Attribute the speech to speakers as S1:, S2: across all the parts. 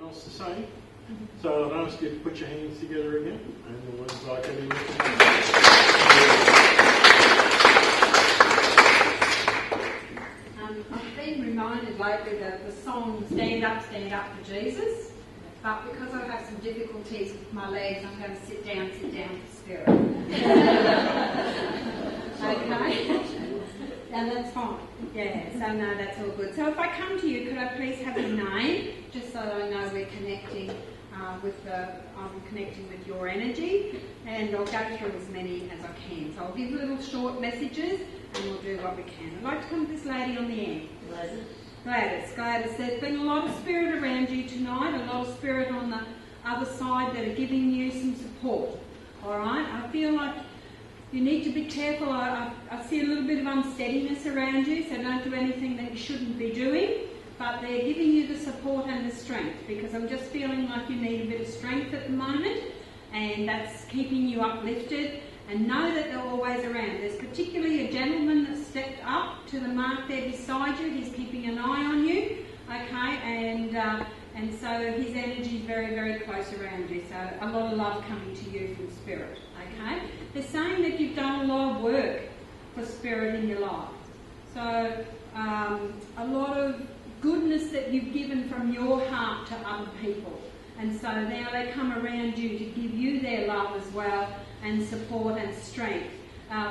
S1: else to say. So I'd ask you to put your hands together again, and the ones I can be
S2: I've been reminded lately that the song Stand Up for Jesus, but because I have some difficulties with my legs, I'm going to sit down for Spirit. Okay? And that's fine. Yeah, so no, that's all good. So if I come to you, could I please have your name, just so that I know we're connecting I'm connecting with your energy, and I'll go through as many as I can. So I'll give little short messages, and we'll do what we can. I'd like to come to this lady on the end. Gladys, there's been a lot of spirit around you tonight, a lot of spirit on the other side that are giving you some support. All right? I feel like you need to be careful. I see a little bit of unsteadiness around you, so don't do anything that you shouldn't be doing. But they're giving you the support and the strength, because I'm just feeling like you need a bit of strength at the moment, and that's keeping you uplifted. And know that they're always around. There's particularly a gentleman that stepped up to the mark there beside you. He's keeping an eye on you, okay? And so his energy is very, very close around you. So a lot of love coming to you from Spirit, okay? They're saying that you've done a lot of work for Spirit in your life. So a lot of goodness that you've given from your heart to other people. And so now they come around you to give you their love as well, and support and strength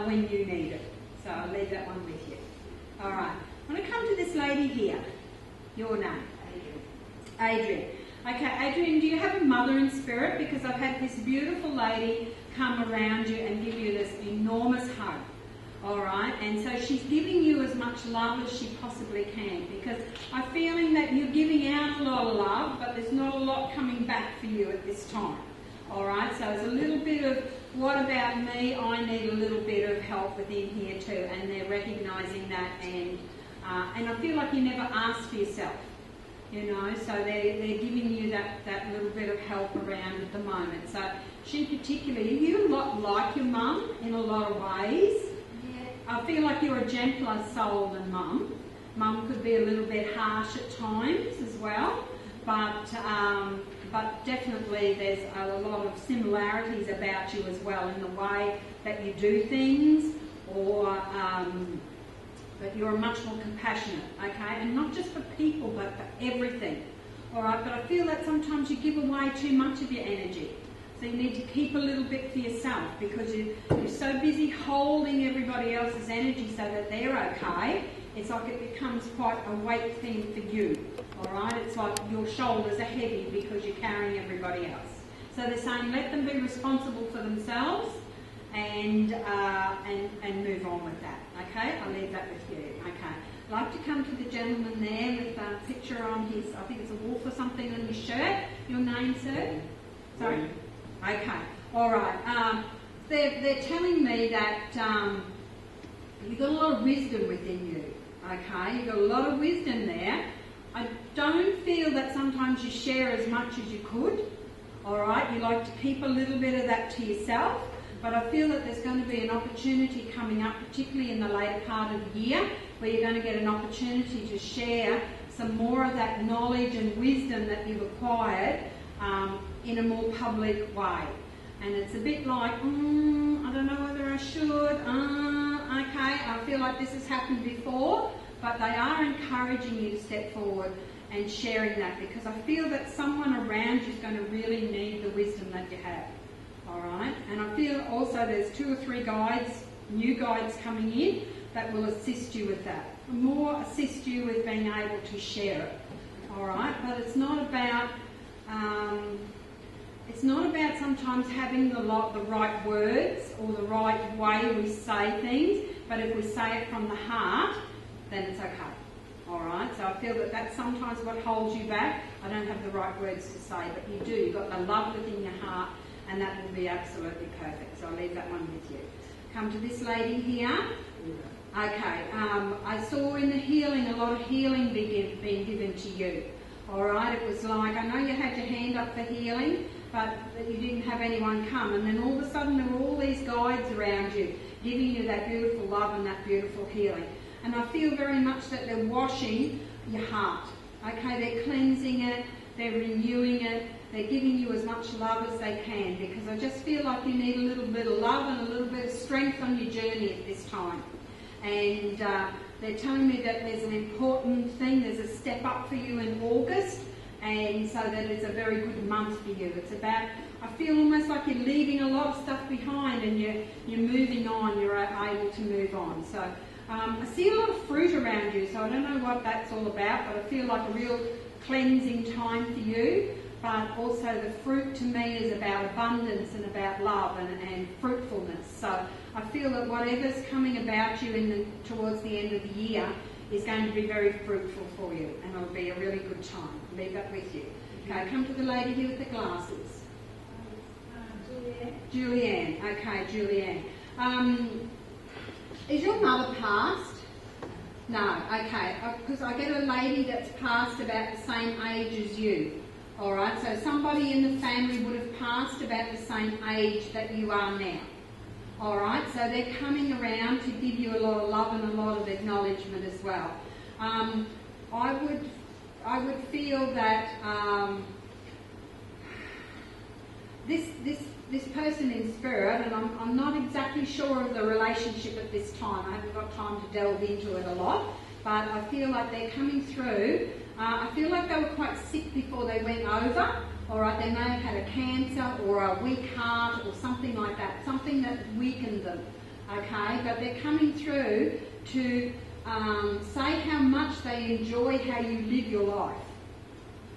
S2: when you need it. So I'll leave that one with you. All right. I want to come to this lady here. Your name? Adrian. Okay, Adrian, do you have a mother in spirit? Because I've had this beautiful lady come around you and give you this enormous hug. All right, and so she's giving you as much love as she possibly can, because I'm feeling that you're giving out a lot of love, but there's not a lot coming back for you at this time. All right, so it's a little bit of, what about me? I need a little bit of help within here too, and they're recognising that, and I feel like you never asked for yourself, you know, so they're giving you that little bit of help around at the moment. So she particularly, you a lot like your mum in a lot of ways. I feel like you're a gentler soul than Mum. Mum could be a little bit harsh at times as well, but definitely there's a lot of similarities about you as well in the way that you do things, or but you're much more compassionate, okay? And not just for people, but for everything, all right? But I feel that sometimes you give away too much of your energy. So you need to keep a little bit for yourself, because you're so busy holding everybody else's energy so that they're okay. It's like it becomes quite a weight thing for you, all right? It's like your shoulders are heavy because you're carrying everybody else. So they're saying let them be responsible for themselves and move on with that, okay? I'll leave that with you, okay? I'd like to come to the gentleman there with a picture on his, I think it's a wolf or something on his shirt. Your name, sir? Sorry? Okay, all right. They're telling me that you've got a lot of wisdom within you, okay? You've got a lot of wisdom there. I don't feel that sometimes you share as much as you could, all right? You like to keep a little bit of that to yourself, but I feel that there's going to be an opportunity coming up, particularly in the later part of the year, where you're going to get an opportunity to share some more of that knowledge and wisdom that you've acquired in a more public way. And it's a bit like, I don't know whether I should, okay, I feel like this has happened before, but they are encouraging you to step forward and sharing that, because I feel that someone around you is going to really need the wisdom that you have, all right? And I feel also there's 2 or 3 guides, new guides coming in that will assist you with that, more assist you with being able to share it, all right? But it's not about sometimes having the right words or the right way we say things, but if we say it from the heart, then it's okay. All right? So I feel that that's sometimes what holds you back. I don't have the right words to say, but you do. You've got the love within your heart, and that will be absolutely perfect. So I'll leave that one with you. Come to this lady here. Okay. I saw in the healing a lot of healing being given to you. All right? It was like, I know you had your hand up for healing, but you didn't have anyone come, and then all of a sudden there were all these guides around you giving you that beautiful love and that beautiful healing. And I feel very much that they're washing your heart, okay? They're cleansing it, they're renewing it, they're giving you as much love as they can, because I just feel like you need a little bit of love and a little bit of strength on your journey at this time. And they're telling me that there's an important thing, there's a step up for you in August, and so that it's a very good month for you. It's about, I feel almost like you're leaving a lot of stuff behind and you're moving on, you're able to move on. So I see a lot of fruit around you, so I don't know what that's all about, but I feel like a real cleansing time for you. But also the fruit to me is about abundance and about love and fruitfulness. So I feel that whatever's coming about you towards the end of the year is going to be very fruitful for you, and it'll be a really good time. I'll leave that with you. Okay, come to the lady here with the glasses. Julianne. Okay, Julianne. Is your mother passed? No. Okay, because I get a lady that's passed about the same age as you. All right, so somebody in the family would have passed about the same age that you are now. All right, so they're coming around to give you a lot of love and a lot of acknowledgement as well. I would feel that this person in spirit, and I'm not exactly sure of the relationship at this time. I haven't got time to delve into it a lot, but I feel like they're coming through. I feel like they were quite sick before they went over. All right, they may have had a cancer or a weak heart or something like that, something that weakened them. Okay, but they're coming through to say how much they enjoy how you live your life.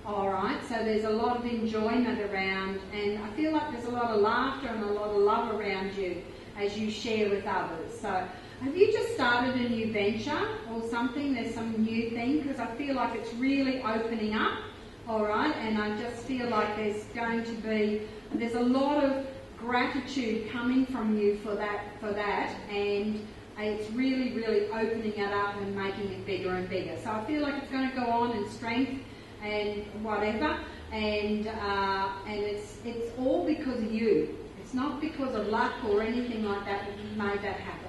S2: All right, so there's a lot of enjoyment around, and I feel like there's a lot of laughter and a lot of love around you as you share with others. So have you just started a new venture or something? There's some new thing, because I feel like it's really opening up, all right? And I just feel like there's a lot of gratitude coming from you for that, and it's really, really opening it up and making it bigger and bigger. So I feel like it's going to go on in strength and whatever, and it's all because of you. It's not because of luck or anything like that made that happen.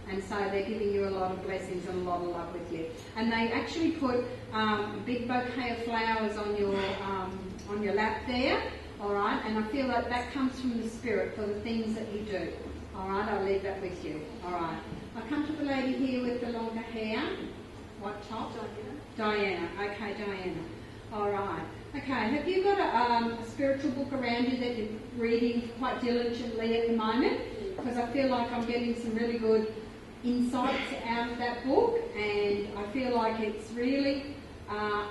S2: And so they're giving you a lot of blessings and a lot of love with you. And they actually put a big bouquet of flowers on your lap there, all right? And I feel like that comes from the Spirit for the things that you do. All right, I'll leave that with you. All right. I'll come to the lady here with the longer hair. What top? Diana. Okay, Diana. All right. Okay, have you got a spiritual book around you that you're reading quite diligently at the moment? Because I feel like I'm getting some really good insights out of that book, and I feel like it's really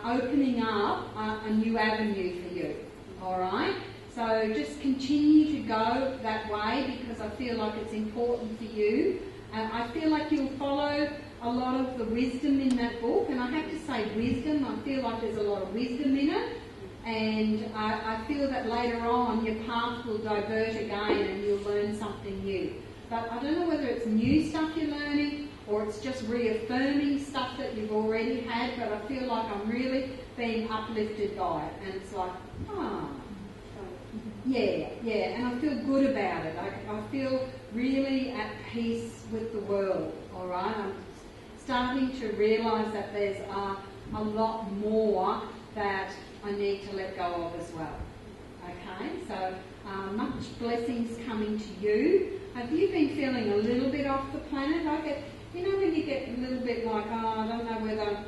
S2: opening up a new avenue for you. All right? So just continue to go that way, because I feel like it's important for you. I feel like you'll follow a lot of the wisdom in that book, and I have to say wisdom, I feel like there's a lot of wisdom in it, and I feel that later on your path will divert again and you'll learn something new. But I don't know whether it's new stuff you're learning or it's just reaffirming stuff that you've already had, but I feel like I'm really being uplifted by it, and it's like, yeah, and I feel good about it. I feel really at peace with the world, all right? I'm starting to realise that there's a lot more that I need to let go of as well. Okay, so much blessings coming to you. Have you been feeling a little bit off the planet? I get, when you get a little bit like, I don't know whether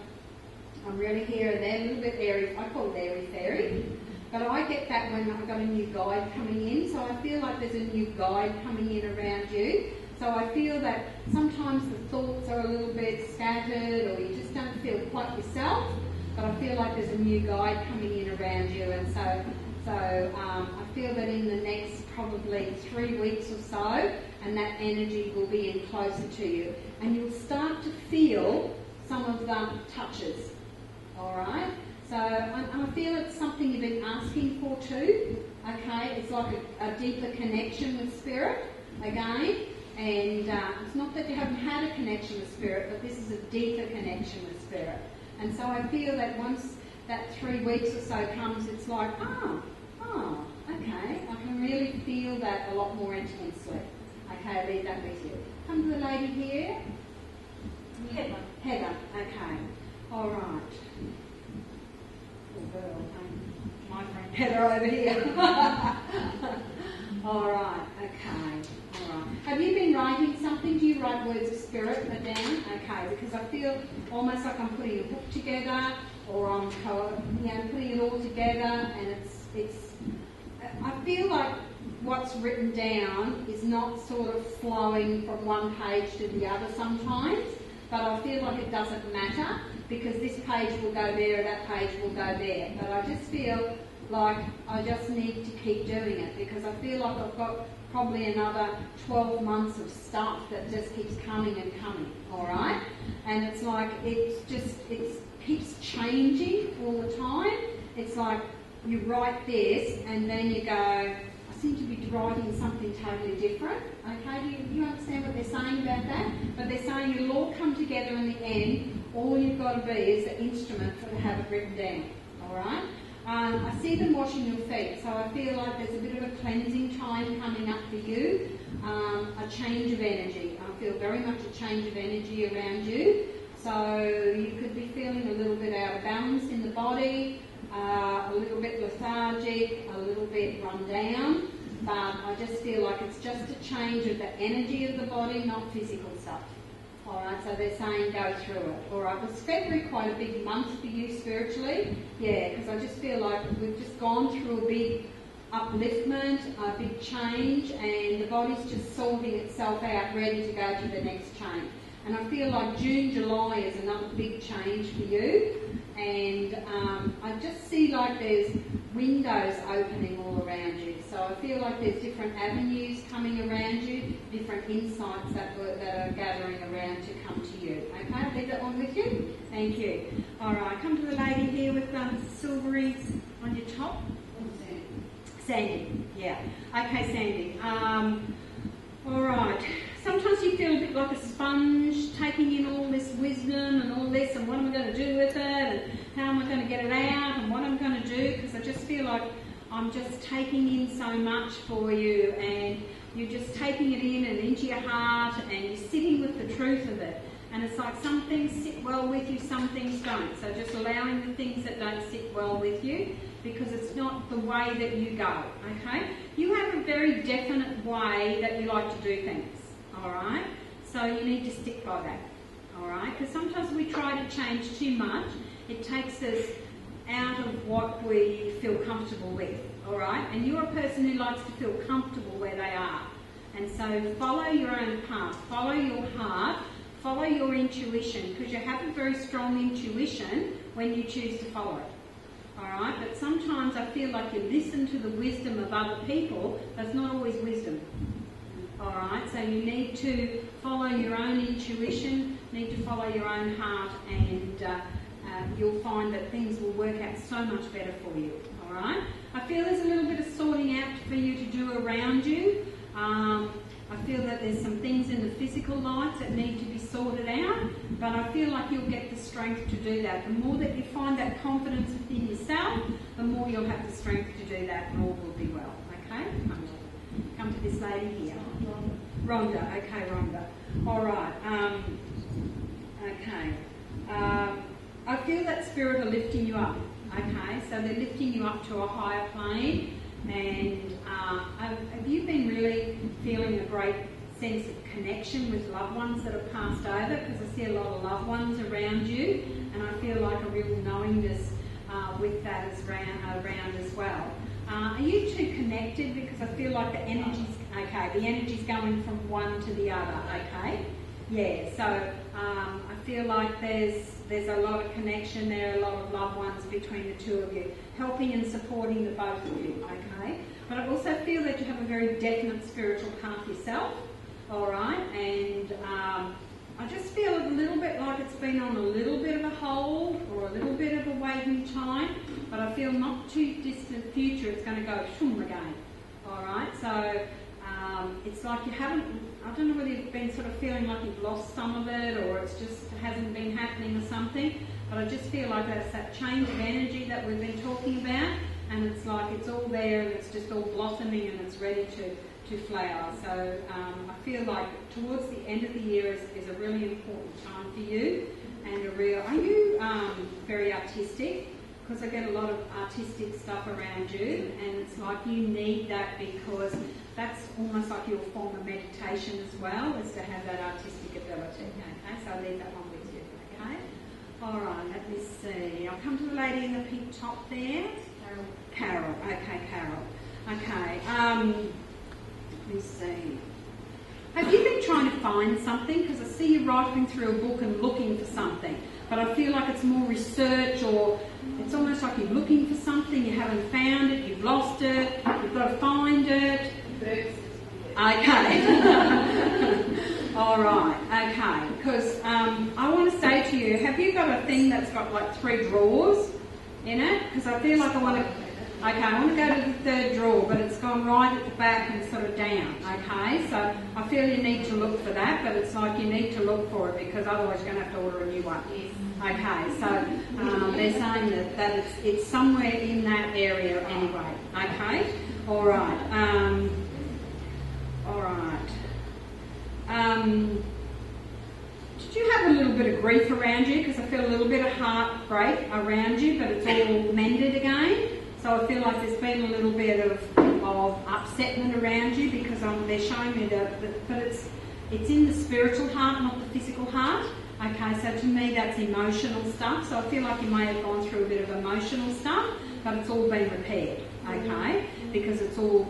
S2: I'm really here and there, a little bit airy. I call it airy-fairy. But I get that when I've got a new guide coming in, so I feel like there's a new guide coming in around you. So I feel that sometimes the thoughts are a little bit scattered, or you just don't feel quite yourself, but I feel like there's a new guide coming in around you, and so I feel that in the next probably 3 weeks or so, and that energy will be in closer to you, and you'll start to feel some of the touches, all right? So I feel it's something you've been asking for too, okay? It's like a deeper connection with Spirit, again. And it's not that you haven't had a connection with Spirit, but this is a deeper connection with Spirit. And so I feel that once that 3 weeks or so comes, it's like, okay, I can really feel that a lot more intensely. Okay, I'll leave that with you. Come to the lady here. Heather, okay. All right. Girl, my friend Heather over here. All right, okay. All right. Have you been writing something? Do you write words of spirit down? Okay, because I feel almost like I'm putting a book together, or I'm putting it all together, and it's. I feel like what's written down is not sort of flowing from one page to the other sometimes, but I feel like it doesn't matter because this page will go there, that page will go there. But I just feel like I just need to keep doing it because I feel like I've got probably another 12 months of stuff that just keeps coming and coming, all right? And it's like it keeps changing all the time. It's like you write this and then you go, I seem to be writing something totally different. Okay, do you understand what they're saying about that? But they're saying it'll all come together in the end. All you've got to be is the instrument for to have it written down, all right? I see them washing your feet, so I feel like there's a bit of a cleansing time coming up for you, a change of energy. I feel very much a change of energy around you. So you could be feeling a little bit out of balance in the body, a little bit lethargic, a little bit run down, but I just feel like it's just a change of the energy of the body, not physical stuff. Alright, so they're saying go through it. Alright, was February quite a big month for you spiritually? Yeah, because I just feel like we've just gone through a big upliftment, a big change, and the body's just sorting itself out, ready to go to the next change. And I feel like June, July is another big change for you. And I just see like there's windows opening all around you. So I feel like there's different avenues coming around you, different insights that are gathering around to come to you. Okay, I'll leave that one with you. Thank you. All right, come to the lady here with silveries on your top. Sandy. Yeah. Okay, Sandy. All right. Sometimes you feel a bit like a sponge, taking in all this wisdom and all this, and what am I going to do with it, and how am I going to get it out, and what I'm going to do, because I just feel like I'm just taking in so much for you, and you're just taking it in and into your heart, and you're sitting with the truth of it. And it's like some things sit well with you, some things don't. So just allowing the things that don't sit well with you, because it's not the way that you go, okay? You have a very definite way that you like to do things. Alright, so you need to stick by that, alright, because sometimes we try to change too much, it takes us out of what we feel comfortable with, alright, and you're a person who likes to feel comfortable where they are, and so follow your own path, follow your heart, follow your intuition, because you have a very strong intuition when you choose to follow it, alright, but sometimes I feel like you listen to the wisdom of other people, that's not always wisdom. Alright, so you need to follow your own intuition, need to follow your own heart, and you'll find that things will work out so much better for you. Alright, I feel there's a little bit of sorting out for you to do around you. I feel that there's some things in the physical life that need to be sorted out, but I feel like you'll get the strength to do that. The more that you find that confidence within yourself, the more you'll have the strength to do that, and all will be well. Okay? Come to this lady here. Rhonda. Okay, Rhonda. All right. Okay. I feel that spirit are lifting you up. Okay, so they're lifting you up to a higher plane. And have you been really feeling a great sense of connection with loved ones that have passed over? Because I see a lot of loved ones around you, and I feel like a real knowingness with that around as well. Are you two connected? Because I feel like the energy's going from one to the other, okay? Yeah, so I feel like there's a lot of connection there, a lot of loved ones between the two of you, helping and supporting the both of you, okay? But I also feel that you have a very definite spiritual path yourself, alright? And I just feel a little bit like it's been on a little bit of a hold or a little bit of a waiting time, but I feel not too distant future it's going to go shoom again. Alright, so it's like you haven't, I don't know whether you've been sort of feeling like you've lost some of it or it's just hasn't been happening or something, but I just feel like that's that change of energy that we've been talking about, and it's like it's all there and it's just all blossoming and it's ready to flower. So I feel like towards the end of the year is a really important time for you, and are you very artistic? because I get a lot of artistic stuff around you, and it's like you need that because that's almost like your form of meditation as well, is to have that artistic ability. Okay, so I'll leave that one with you. Okay. All right. Let me see. I'll come to the lady in the pink top there. Carol. Okay, Carol. Okay. Let me see. Have you been trying to find something? Because I see you rifling through a book and looking for something, but I feel like it's more research, or it's almost like you're looking for something, you haven't found it, you've lost it, you've got to find it. Okay. All right. Okay. Because I want to say to you, have you got a thing that's got like 3 drawers in it? Because I feel like I want to. Okay, I want to go to the 3rd drawer, but it's gone right at the back and sort of down. Okay, so I feel you need to look for that, but it's like you need to look for it because otherwise you're going to have to order a new one. Okay, so they're saying that it's somewhere in that area anyway. Okay, all right. All right. Did you have a little bit of grief around you? Because I feel a little bit of heartbreak around you, but it's all mended again. So I feel like there's been a little bit of upsetment around you because they're showing me but it's in the spiritual heart, not the physical heart. Okay, so to me that's emotional stuff. So I feel like you may have gone through a bit of emotional stuff, but it's all been repaired. Okay, because it's all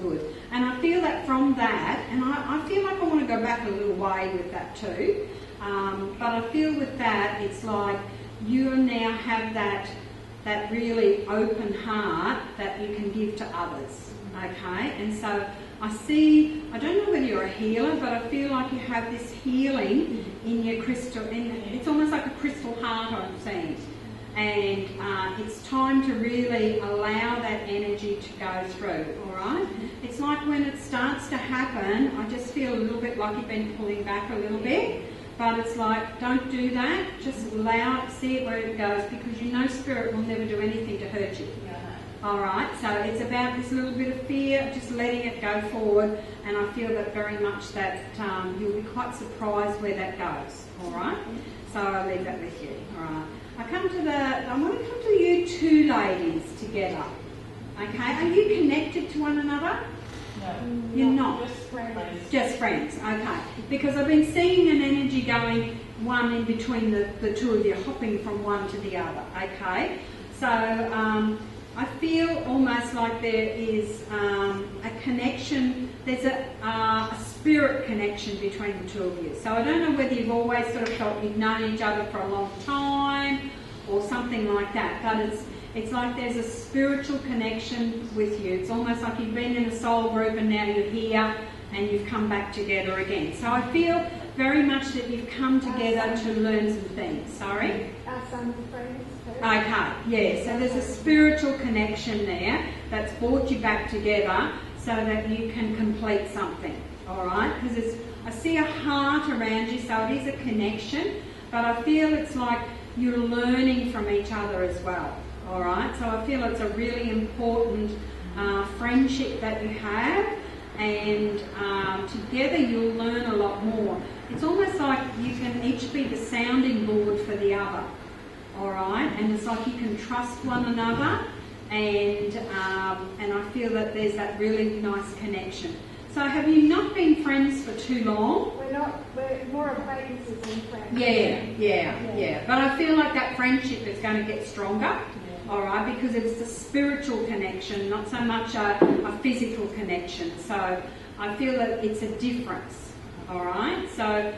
S2: good. And I feel that from that, and I feel like I want to go back a little way with that too. But I feel with that, it's like you now have that really open heart that you can give to others. Okay, and so I see, I don't know whether you're a healer, but I feel like you have this healing in your crystal, and it's almost like a crystal heart I'm seeing. And it's time to really allow that energy to go through, all right? It's like when it starts to happen, I just feel a little bit like you've been pulling back a little bit, but it's like, don't do that, just allow it, see it where it goes, because you know Spirit will never do anything to hurt you. All right, so it's about this little bit of fear, just letting it go forward, and I feel that very much that you'll be quite surprised where that goes, all right? So I'll leave that with you, all right? I want to come to you 2 ladies together, okay? Are you connected to one another?
S3: No.
S2: You're not?
S3: Just friends.
S2: Just friends, okay. Because I've been seeing an energy going one in between the 2 of you, hopping from one to the other, okay? So I feel almost like there is a connection, there's a spirit connection between the 2 of you. So I don't know whether you've always sort of felt you've known each other for a long time or something like that, but it's like there's a spiritual connection with you. It's almost like you've been in a soul group and now you're here and you've come back together again. So I feel very much that you've come together to learn some things. Sorry?
S4: Some friends.
S2: Okay, yeah, so there's a spiritual connection there that's brought you back together so that you can complete something, all right? Because I see a heart around you, so it is a connection, but I feel it's like you're learning from each other as well, all right? So I feel it's a really important friendship that you have, and together you'll learn a lot more. It's almost like you can each be the sounding board for the other. All right, and it's like you can trust one another, and I feel that there's that really nice connection. So have you not been friends for too long?
S4: We're more acquaintances than friends.
S2: Yeah. But I feel like that friendship is going to get stronger, all right, because it's a spiritual connection, not so much a physical connection. So I feel that it's a difference, all right? So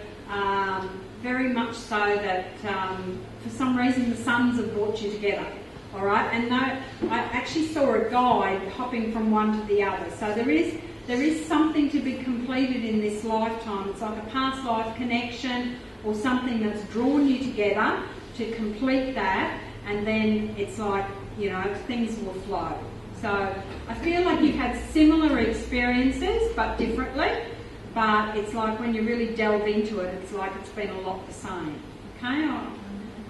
S2: very much so that for some reason the suns have brought you together, all right? And I actually saw a guide hopping from one to the other. So there is something to be completed in this lifetime. It's like a past life connection or something that's drawn you together to complete that, and then it's like, you know, things will flow. So I feel like you've had similar experiences but differently. But it's like when you really delve into it, it's like it's been a lot the same. Okay?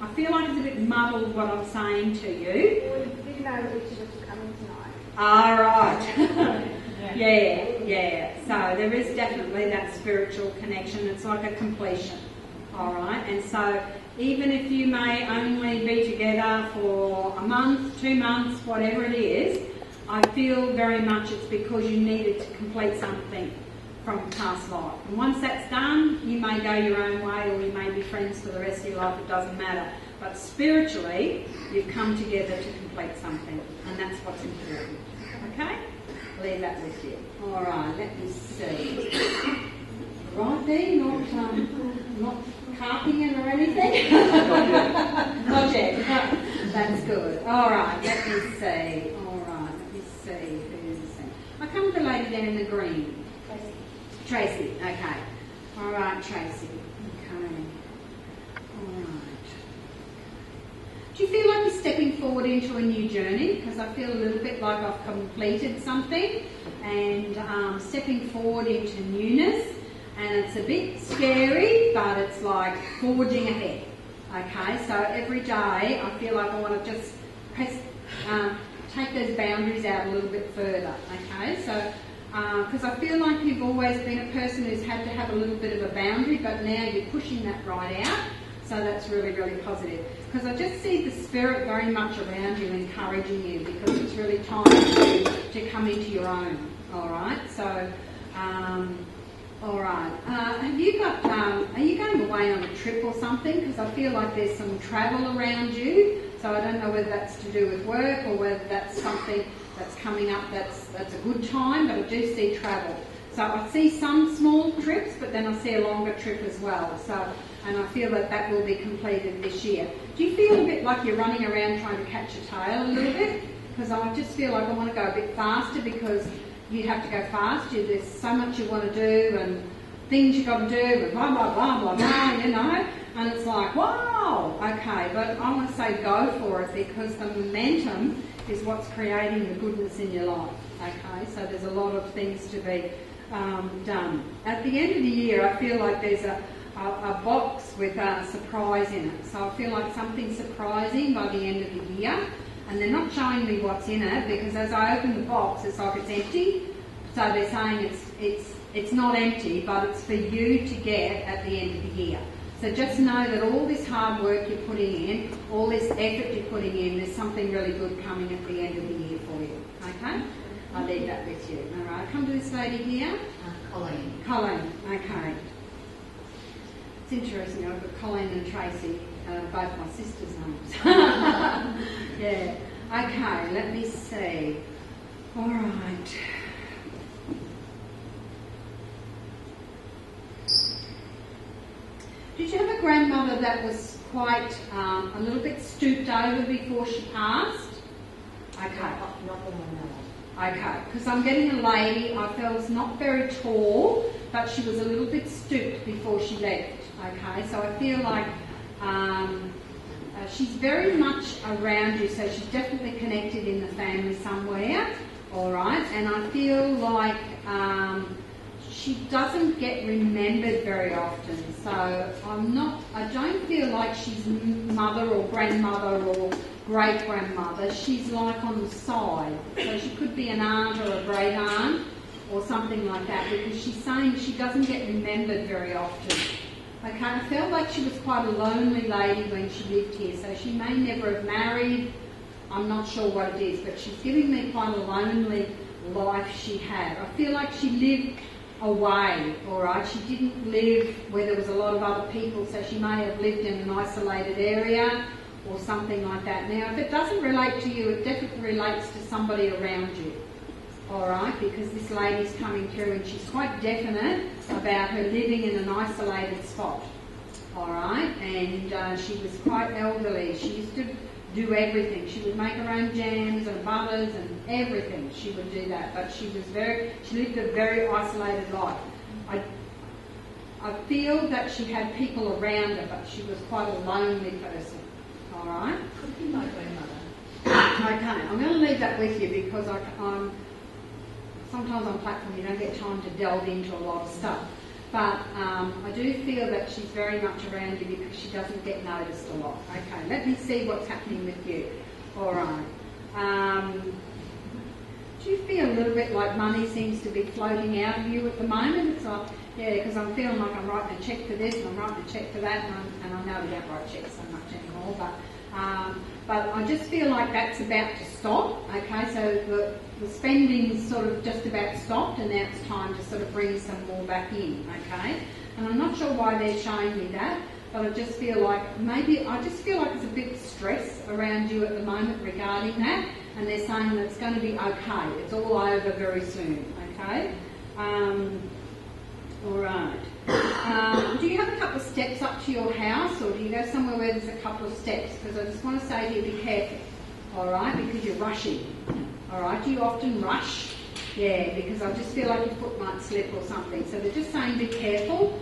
S2: I feel like it's a bit muddled what I'm saying to you.
S4: Well, we didn't know that each of us were coming tonight.
S2: All right. Yeah. So there is definitely that spiritual connection. It's like a completion. All right? And so even if you may only be together for a month, 2 months, whatever it is, I feel very much it's because you needed to complete something from past life. And once that's done, you may go your own way or you may be friends for the rest of your life, it doesn't matter. But spiritually, you've come together to complete something, and that's what's important. Okay? Leave that with you. All right, let me see. Right there, not carping it or anything? Not yet. That's good. All right, let me see. All right, let me see who's there. I come with the lady down in the green. Tracy, okay. All right, Tracy. Okay. All right. Do you feel like you're stepping forward into a new journey? Because I feel a little bit like I've completed something and stepping forward into newness. And it's a bit scary, but it's like forging ahead. Okay, so every day I feel like I want to just take those boundaries out a little bit further. Okay, so because I feel like you've always been a person who's had to have a little bit of a boundary, but now you're pushing that right out. So that's really, really positive. Because I just see the spirit very much around you, encouraging you, because it's really time to come into your own. All right. So, all right. Have you got? Are you going away on a trip or something? Because I feel like there's some travel around you. So I don't know whether that's to do with work or whether that's something that's coming up. That's a good time, but I do see travel. So I see some small trips, but then I see a longer trip as well. So, and I feel that that will be completed this year. Do you feel a bit like you're running around trying to catch your tail a little bit? Because I just feel like I want to go a bit faster because you have to go faster. There's so much you want to do and things you've got to do and blah, blah, blah, blah, blah, you know. And it's like, wow, okay, but I want to say go for it because the momentum is what's creating the goodness in your life, okay? So there's a lot of things to be done. At the end of the year, I feel like there's a box with a surprise in it. So I feel like something surprising by the end of the year. And they're not showing me what's in it because as I open the box, it's like it's empty. So they're saying it's not empty, but it's for you to get at the end of the year. So just know that all this hard work you're putting in, all this effort you're putting in, there's something really good coming at the end of the year for you. Okay? I'll leave that with you. All right, come to this lady here.
S3: Colleen.
S2: Colleen, okay. It's interesting, I've got Colleen and Tracy, both my sisters' names. Yeah. Okay, let me see. All right. Did you have a grandmother that was quite a little bit stooped over before she passed? Okay.
S3: Not the one now.
S2: Okay, because I'm getting a lady, I felt was not very tall, but she was a little bit stooped before she left. Okay, so I feel like she's very much around you, so she's definitely connected in the family somewhere, all right, and I feel like she doesn't get remembered very often, so I don't feel like she's mother or grandmother or great-grandmother. She's like on the side, so she could be an aunt or a great aunt or something like that, because she's saying she doesn't get remembered very often. Okay, I felt like she was quite a lonely lady when she lived here, so she may never have married. I'm not sure what it is, but she's giving me quite a lonely life she had. I feel like she lived away, all right? She didn't live where there was a lot of other people, so she may have lived in an isolated area or something like that. Now, if it doesn't relate to you, it definitely relates to somebody around you, all right? Because this lady's coming through and she's quite definite about her living in an isolated spot, all right? And she was quite elderly. She used to do everything. She would make her own jams and butters and everything. She would do that, but she lived a very isolated life. I feel that she had people around her, but she was quite a lonely person. All right?
S3: Could be my grandmother.
S2: Okay, I'm going to leave that with you because sometimes on platform you don't get time to delve into a lot of stuff. But I do feel that she's very much around you because she doesn't get noticed a lot. Okay, let me see what's happening with you. All right. do you feel a little bit like money seems to be floating out of you at the moment? It's like, yeah, because I'm feeling like I'm writing a cheque for this and I'm writing a cheque for that, and I know we don't write cheques so much anymore, but I just feel like that's about to stop, okay? So the spending's sort of just about stopped, and now it's time to sort of bring some more back in, okay? And I'm not sure why they're showing me that, but I just feel like there's a bit of stress around you at the moment regarding that, and they're saying that it's going to be okay. It's all over very soon, okay? All right. Do you have a couple of steps up to your house, or do you go somewhere where there's a couple of steps? Because I just want to say to you, be careful, all right, because you're rushing. All right, do you often rush? Yeah, because I just feel like your foot might slip or something. So they're just saying be careful,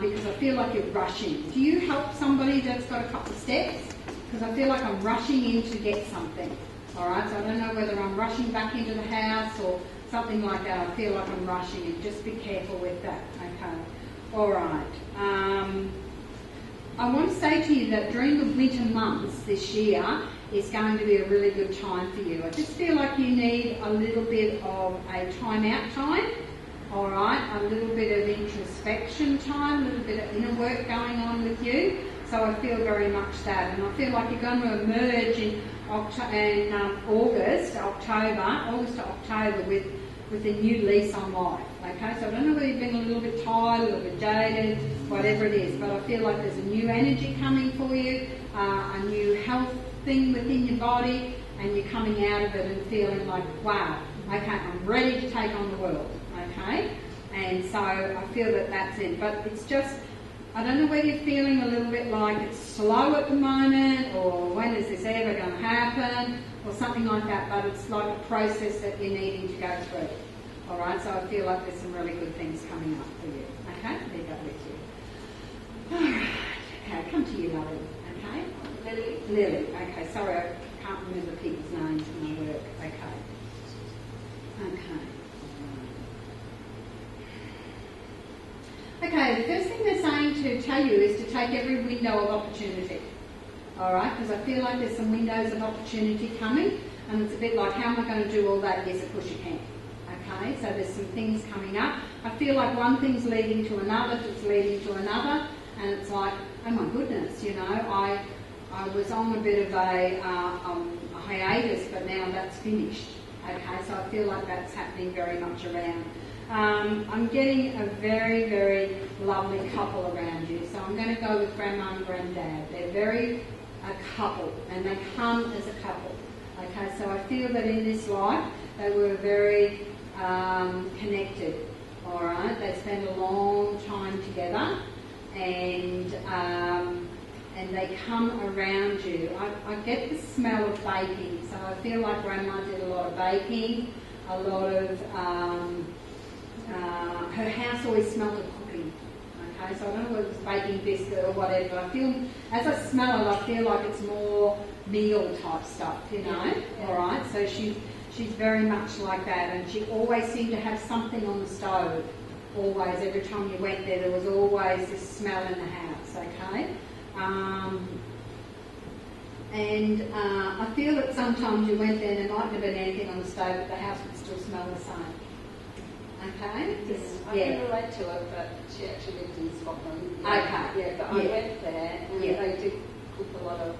S2: because I feel like you're rushing. Do you help somebody that's got a couple of steps? Because I feel like I'm rushing in to get something. All right, so I don't know whether I'm rushing back into the house or something like that. I feel like I'm rushing in. Just be careful with that, okay? All right. I want to say to you that during the winter months this year is going to be a really good time for you. I just feel like you need a little bit of a time-out time, all right, a little bit of introspection time, a little bit of inner work going on with you. So I feel very much that, and I feel like you're going to emerge in August to October with a new lease on life, okay? So I don't know whether you've been a little bit tired, a little bit jaded, whatever it is, but I feel like there's a new energy coming for you, a new health thing within your body, and you're coming out of it and feeling like, wow, okay, I'm ready to take on the world, okay? And so I feel that that's it, but it's just, I don't know whether you're feeling a little bit like it's slow at the moment, or when is this ever going to happen, or something like that, but it's like a process that you're needing to go through. All right, so I feel like there's some really good things coming up for you. Okay, leave that with you. All right, okay, come to you, Lily. Okay, Lily. Lily. Okay, sorry, I can't remember people's names when I work. Okay. Okay. Okay, the first thing they're saying to tell you is to take every window of opportunity. All right, because I feel like there's some windows of opportunity coming, and it's a bit like, how am I going to do all that? Yes, of course you can. Okay, so there's some things coming up. I feel like one thing's leading to another, it's leading to another, and it's like, oh my goodness, you know, I was on a bit of a hiatus, but now that's finished. Okay, so I feel like that's happening very much around. I'm getting a very, very lovely couple around you. So I'm going to go with Grandma and Granddad. They're very a couple, and they come as a couple. Okay, so I feel that in this life they were very connected. All right, they spent a long time together, and they come around you. I get the smell of baking, so I feel like Grandma did a lot of baking, a lot of. Her house always smelled of cooking. Okay, so I don't know whether it's baking biscuit or whatever. I feel, as I smell it, I feel like it's more meal type stuff, you know. Yeah. All right, so she's very much like that, and she always seemed to have something on the stove. Always, every time you went there was always this smell in the house. Okay, I feel that sometimes you went there and there mightn't have been anything on the stove, but the house would still smell the same. Okay?
S5: I can relate to it, but she actually lived in Scotland.
S2: Okay.
S5: Yeah, but I went there and they did cook a lot of,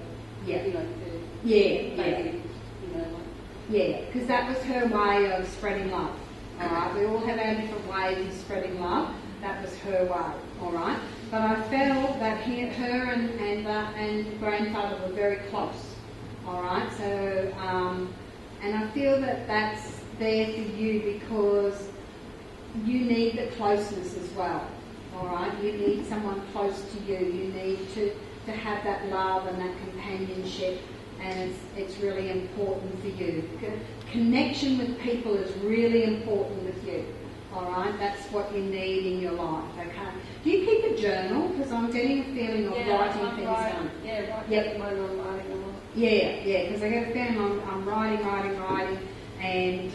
S5: you know, food. Baking, you know, like.
S2: Yeah, because that was her way of spreading love. All right? We all have our different ways of spreading love. That was her way. All right? But I felt that her and grandfather were very close. All right? So, and I feel that that's there for you because you need the closeness as well, all right? You need someone close to you. You need to have that love and that companionship, and it's really important for you. Connection with people is really important with you, all right? That's what you need in your life, okay? Do you keep a journal? Because I'm getting a feeling of writing things down. Yeah, because I get a feeling I'm writing, and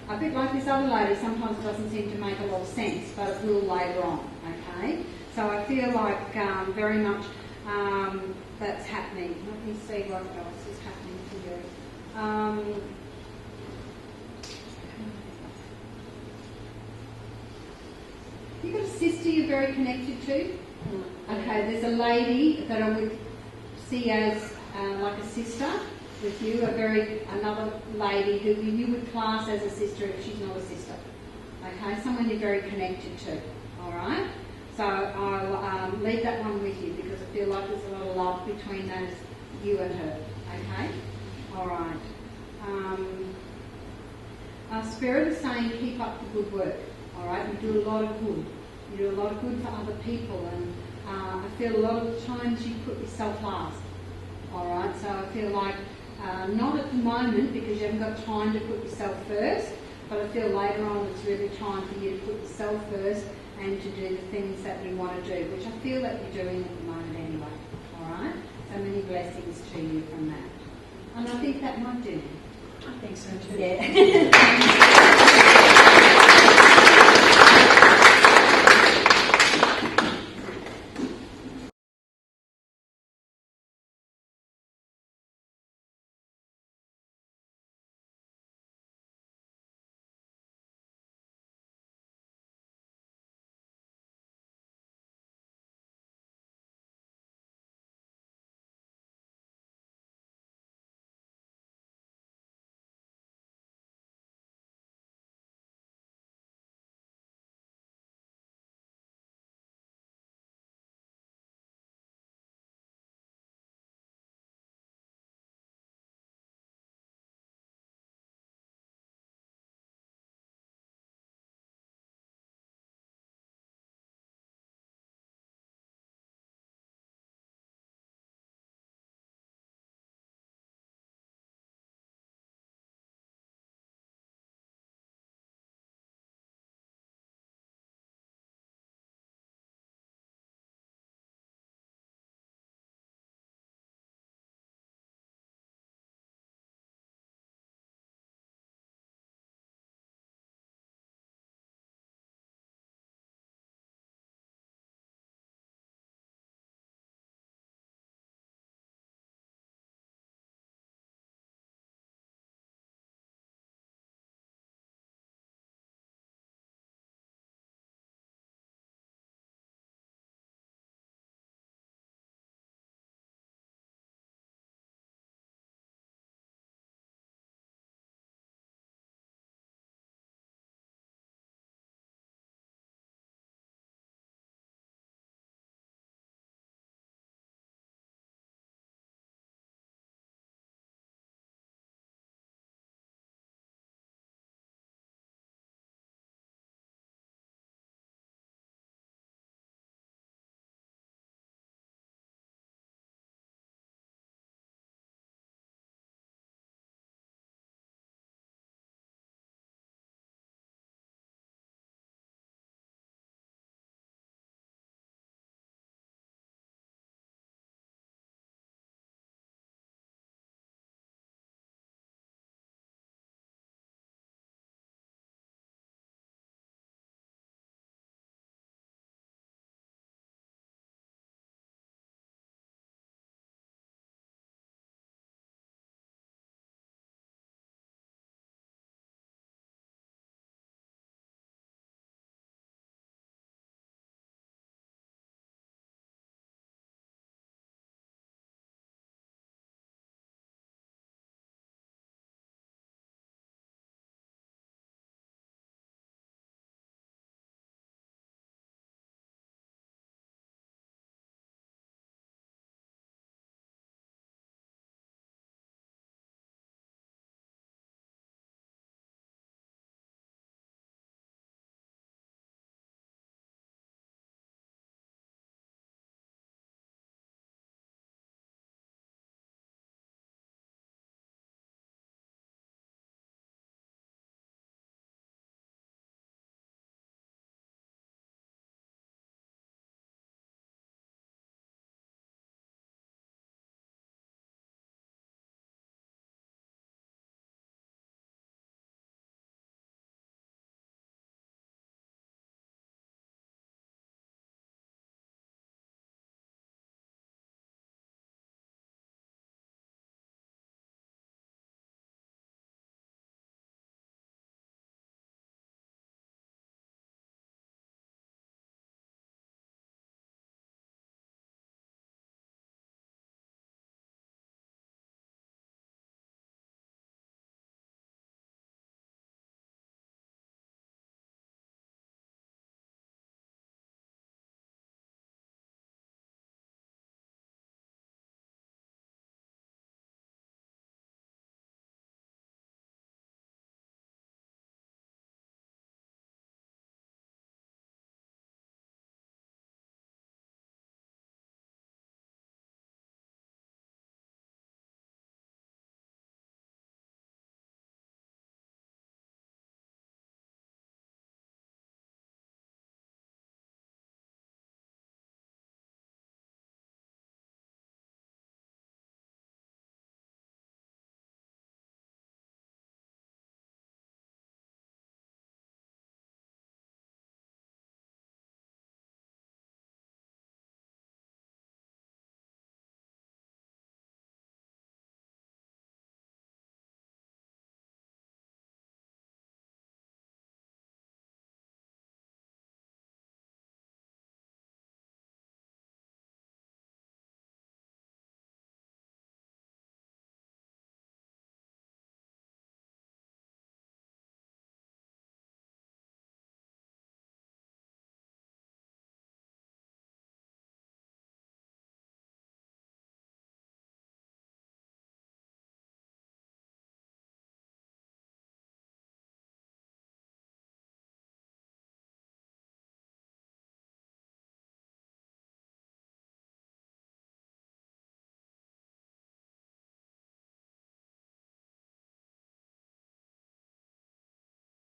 S2: a bit like this other lady, sometimes it doesn't seem to make a lot of sense, but it will later on, okay? So I feel like very much that's happening. Let me see what else is happening to you. You got a sister you're very connected to? Okay, there's a lady that I would see as like a sister with you, another lady who you would class as a sister if she's not a sister. Okay, someone you're very connected to. All right. So I'll leave that one with you because I feel like there's a lot of love between those you and her. Okay. All right. Our spirit is saying keep up the good work. All right. You do a lot of good. You do a lot of good for other people, and I feel a lot of the times you put yourself last. All right. So I feel like not at the moment because you haven't got time to put yourself first, but I feel later on it's really time for you to put yourself first and to do the things that you want to do, which I feel that you're doing at the moment anyway. All right. So many blessings to you from that, and I think that might do.
S3: I think so too.
S2: Yeah.